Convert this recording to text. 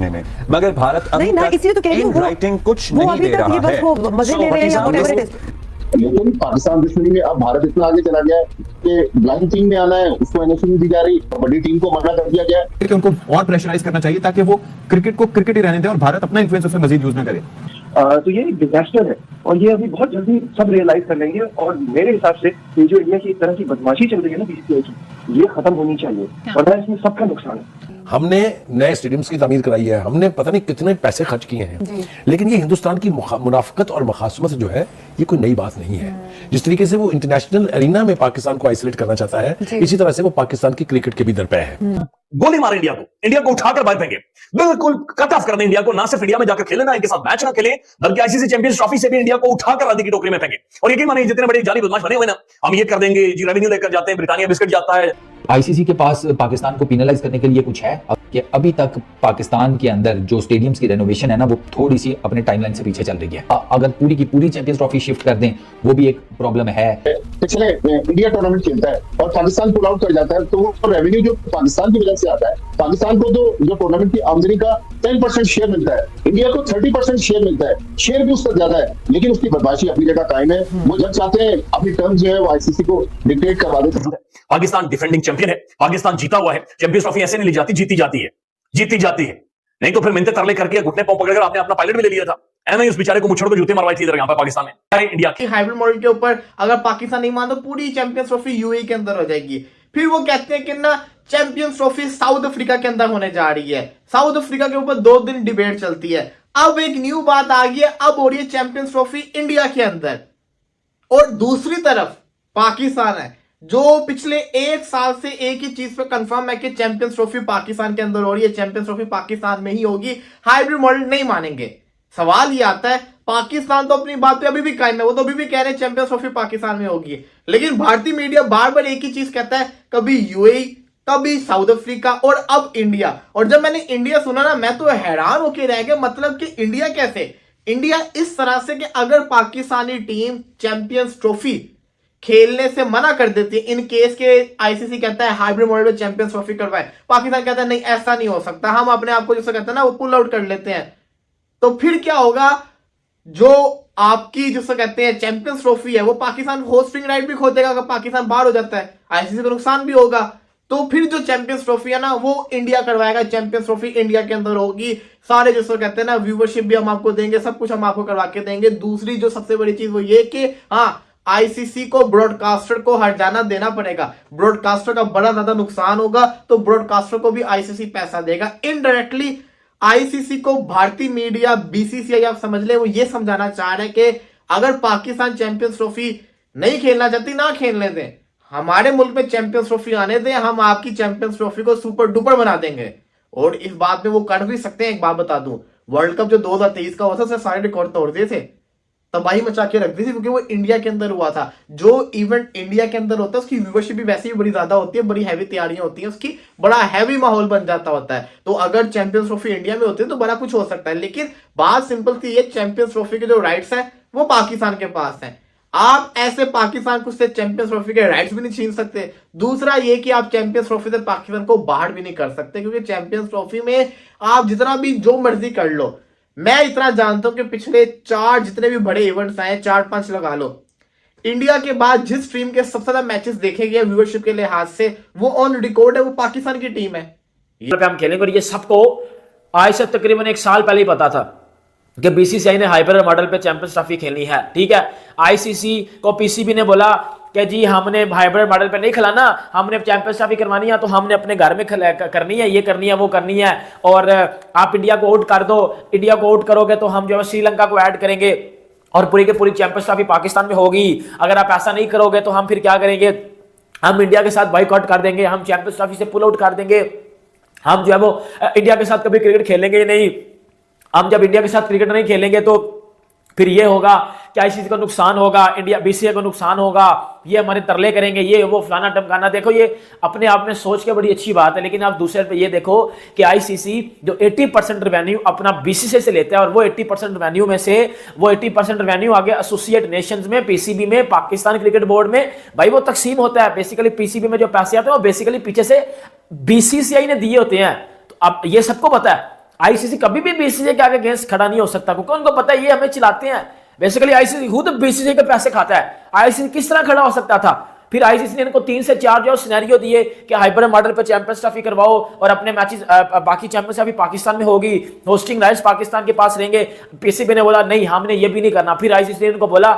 समझने में, मगर भारत नहीं ना, इसलिए तो कह रही हूँ राइटिंग कुछ वो नहीं अभी दे तक रहा ये बस है। वो मजे ले रहे हैं या whatever it is। लेकिन पाकिस्तान दुश्मनी में अब भारत इतना आगे चला गया है कि ब्लाइंड टीम में आना है, उसको एनओसी नहीं दी जा रही, बड़ी टीम को मना कर दिया गया है कि उनको और प्रेशराइज करना चाहिए ताकि वो क्रिकेट को क्रिकेट ही रहने दें और भारत अपना इन्फ्लुएंस उसमें मजीद यूज ना करे। तो ये एक डिजास्टर है और ये अभी बहुत जल्दी सब रियलाइज कर लेंगे और मेरे हिसाब से ये जो इंडिया की एक तरह की बदमाशी चल रही है ना बीसीसीआई की, ये खत्म होनी चाहिए वरना इसमें सबका नुकसान है। हमने नए स्टेडियम्स की तामीर कराई है, हमने पता नहीं कितने पैसे खर्च किए हैं, लेकिन ये हिंदुस्तान की मुनाफकत और मखासमत जो है ये कोई नई बात नहीं है। जिस तरीके से वो इंटरनेशनल एरिना में पाकिस्तान को आइसोलेट करना चाहता है, इसी तरह से वो पाकिस्तान की क्रिकेट के भी दरपे है। गोली मारे इंडिया को उठाकर बाहर फेंके, बिल्कुल कट ऑफ कर दें इंडिया को, ना सिर्फ इंडिया में जाकर खेले, ना इनके साथ मैच ना खेले, बल्कि आईसीसी चैंपियंस ट्रॉफी से भी इंडिया को उठाकर आदि की टोकरी में फेंके। और यकीन मानिए जितने बड़े जाली बदमाश बने हुए ना, हम ये कर देंगे जी, रेवेन्यू लेकर जाते हैं, ब्रिटानिया बिस्किट जाता है। आईसीसी के पास पाकिस्तान को पिनलाइज करने के लिए कुछ है कि अभी तक पाकिस्तान के अंदर जो स्टेडियम्स की रेनोवेशन है ना, वो थोड़ी सी अपने टाइमलाइन से पीछे चल रही है। अगर पूरी की पूरी चैंपियंस ट्रॉफी शिफ्ट कर दें, वो भी एक प्रॉब्लम है। पिछले इंडिया टूर्नामेंट खेलता है और पाकिस्तान पुल आउट कर जाता है, तो वो रेवेन्यू जो पाकिस्तान की वजह से आता है, पाकिस्तान को तो जो टूर्नामेंट की आमदनी का 10% शेयर मिलता है, इंडिया को 30% शेयर मिलता है, शेयर भी उसका ज्यादा है, लेकिन उसकी बदमाशी अपनी जगह कायम है। वो जब चाहते हैं अपनी टर्म्स जो है वो आईसीसी को डिक्टेट करवा देते हैं। पाकिस्तान डिफेंडिंग चैंपियन है, पाकिस्तान जीता हुआ है, चैंपियंस ट्रॉफी ऐसे नहीं ली जाती, जीती जाती है। नहीं तो फिर मिन्नतें तरले करके घुटने पांव पकड़कर आपने अपना पायलट भी ले लिया था, एमआई उस बेचारे को मुछड़ को जूते मरवाई थी इधर यहाँ पे पाकिस्तान में। इंडिया की हाइब्रिड मॉडल के ऊपर अगर पाकिस्तान नहीं मान तो पूरी चैंपियंस ट्रॉफी यूएई के अंदर हो जाएगी। फिर वो कहते हैं कि ना चैंपियंस ट्रॉफी साउथ अफ्रीका के अंदर होने जा रही है, साउथ अफ्रीका के ऊपर 2 दिन डिबेट चलती है। अब एक न्यू बात आ गई है, अब हो रही है चैंपियंस ट्रॉफी इंडिया के अंदर। और दूसरी तरफ पाकिस्तान है जो पिछले 1 साल से एक ही चीज पे कंफर्म है कि चैंपियंस ट्रॉफी पाकिस्तान के अंदर हो रही है, चैंपियंस ट्रॉफी पाकिस्तान में ही होगी, हाइब्रिड मॉडल नहीं मानेंगे। सवाल ये आता है, पाकिस्तान तो अपनी बात पे अभी भी कायम है, वो तो अभी भी कह रहे हैं चैंपियंस ट्रॉफी पाकिस्तान में होगी, लेकिन भारतीय मीडिया बार बार एक ही चीज कहता है, कभी यूएई, कभी साउथ अफ्रीका और अब इंडिया। और जब मैंने इंडिया सुना ना, मैं तो हैरान होकर रह गया, मतलब कि इंडिया कैसे, इंडिया इस तरह से कि अगर पाकिस्तानी टीम चैंपियंस ट्रॉफी खेलने से मना कर देती है इन केस के आईसीसी कहता है हाइब्रिड मॉडल में चैंपियंस ट्रॉफी करवाए, पाकिस्तान कहता है नहीं ऐसा नहीं हो सकता, हम अपने आप को जैसे कहते हैं ना वो पुल आउट कर लेते हैं, तो फिर क्या होगा, जो आपकी जिससे कहते हैं चैंपियंस ट्रॉफी है वो पाकिस्तान होस्टिंग राइट भी खो देगा अगर पाकिस्तान बाहर हो जाता है, आईसीसी को नुकसान भी होगा। तो फिर जो चैंपियंस ट्रॉफी है ना वो इंडिया करवाएगा, चैंपियंस ट्रॉफी इंडिया के अंदर होगी, सारे जिसको कहते हैं ना व्यूवरशिप भी हम आपको देंगे, सब कुछ हम आपको करवा के देंगे। दूसरी जो सबसे बड़ी चीज वो ये कि हाँ, आईसीसी को ब्रॉडकास्टर को हर्जाना देना पड़ेगा, ब्रॉडकास्टर का बड़ा ज्यादा नुकसान होगा, तो ब्रॉडकास्टर को भी आईसीसी पैसा देगा इनडायरेक्टली। आईसीसी को भारतीय मीडिया बीसीसीआई आप समझ ले, वो ये समझाना चाह रहे हैं कि अगर पाकिस्तान चैंपियंस ट्रॉफी नहीं खेलना चाहती ना खेलने दें, हमारे मुल्क में चैंपियंस ट्रॉफी आने दें, हम आपकी चैंपियंस ट्रॉफी को सुपर डुपर बना देंगे। और इस बात में वो कर भी सकते हैं। एक बात बता दूं, वर्ल्ड कप जो 2023 का हुआ था उससे सारे रिकॉर्ड तोड़ दिए थे, तबाही मचा के रख दी थी, क्योंकि वो इंडिया के अंदर हुआ था। जो इवेंट इंडिया के अंदर होता है उसकी व्यूवरशिप भी वैसे ही बड़ी ज्यादा होती है, बड़ी हैवी तैयारियां होती हैं उसकी, बड़ा हैवी माहौल बन जाता होता है। तो अगर चैंपियंस ट्रॉफी इंडिया में होती है तो बड़ा कुछ हो सकता है, लेकिन बात सिंपल सी है, चैंपियंस ट्रॉफी के जो राइट्स हैं वो पाकिस्तान के पास हैं। आप ऐसे पाकिस्तान को से चैंपियंस ट्रॉफी के राइट्स भी नहीं छीन सकते। दूसरा ये कि आप चैंपियंस ट्रॉफी से पाकिस्तान को बाहर भी नहीं कर सकते, क्योंकि चैंपियंस ट्रॉफी में आप जितना भी जो मर्जी कर लो, मैं इतना जानता हूं कि पिछले 4 जितने भी बड़े इवेंट्स आए, 4-5 लगा लो, इंडिया के बाद जिस टीम के सबसे ज्यादा मैचेस देखे गए व्यूअरशिप के लिहाज से वो ऑन रिकॉर्ड है, वो पाकिस्तान की टीम है। हम खेलेंगे और ये सबको आज से तकरीबन 1 साल पहले ही पता था कि बीसीसीआई ने हाइब्रिड मॉडल पे चैंपियंस ट्रॉफी खेलनी है, ठीक है। आईसीसी को पीसीबी ने बोला कि जी हमने हाइब्रिड मॉडल पे नहीं खिलाना, हमने चैंपियंस ट्रॉफी करवानी है तो हमने अपने घर में करनी है, ये करनी है, वो करनी है, और आप इंडिया को आउट कर दो, इंडिया को आउट करोगे तो हम जो है श्रीलंका को ऐड करेंगे और पूरी की पूरी चैंपियंस ट्रॉफी पाकिस्तान में होगी। अगर आप ऐसा नहीं करोगे तो हम फिर क्या करेंगे, हम इंडिया के साथ बाइकआउट कर देंगे, हम चैंपियंस ट्रॉफी से पुल आउट कर देंगे, हम जो है वो इंडिया के साथ कभी क्रिकेट खेलेंगे ही नहीं। हम जब इंडिया के साथ क्रिकेट नहीं खेलेंगे तो फिर ये होगा कि आईसीसी को नुकसान होगा, इंडिया बीसीसीआई को नुकसान होगा, ये हमारे तरले करेंगे, ये वो फलाना टमकाना। देखो ये अपने आप में सोच के बड़ी अच्छी बात है, लेकिन आप दूसरे पे ये देखो कि आईसीसी जो 80% रेवेन्यू अपना बीसीसीआई से लेता है और वो 80% रेवेन्यू में से वो 80% रेवेन्यू आगे एसोसिएट नेशंस में, पीसीबी में, पाकिस्तान क्रिकेट बोर्ड में भाई वो तकसीम होता है। बेसिकली पीसीबी में जो पैसे आते हैं वो बेसिकली पीछे से बीसीसीआई ने दिए होते हैं। तो अब ये सबको पता है आईसीसी कभी भी बीसीसीआई के आगे अगेंस्ट खड़ा नहीं हो सकता, क्योंकि उनको पता है ये हमें चिल्लाते हैं। बेसिकली आईसीसी खुद बीसीसीआई के पैसे खाता है, आईसीसी किस तरह खड़ा हो सकता था? फिर आईसीसी ने इनको 3 से 4 जो सिनेरियो दिए कि हाइब्रिड मॉडल पे चैंपियंस ट्रॉफी करवाओ और अपने मैचेस बाकी चैंपियंस ट्रॉफी पाकिस्तान में होगी, होस्टिंग राइट्स पाकिस्तान के पास रहेंगे। पीसीबी ने बोला नहीं, हमने ये भी नहीं करना। फिर आईसीसी ने इनको बोला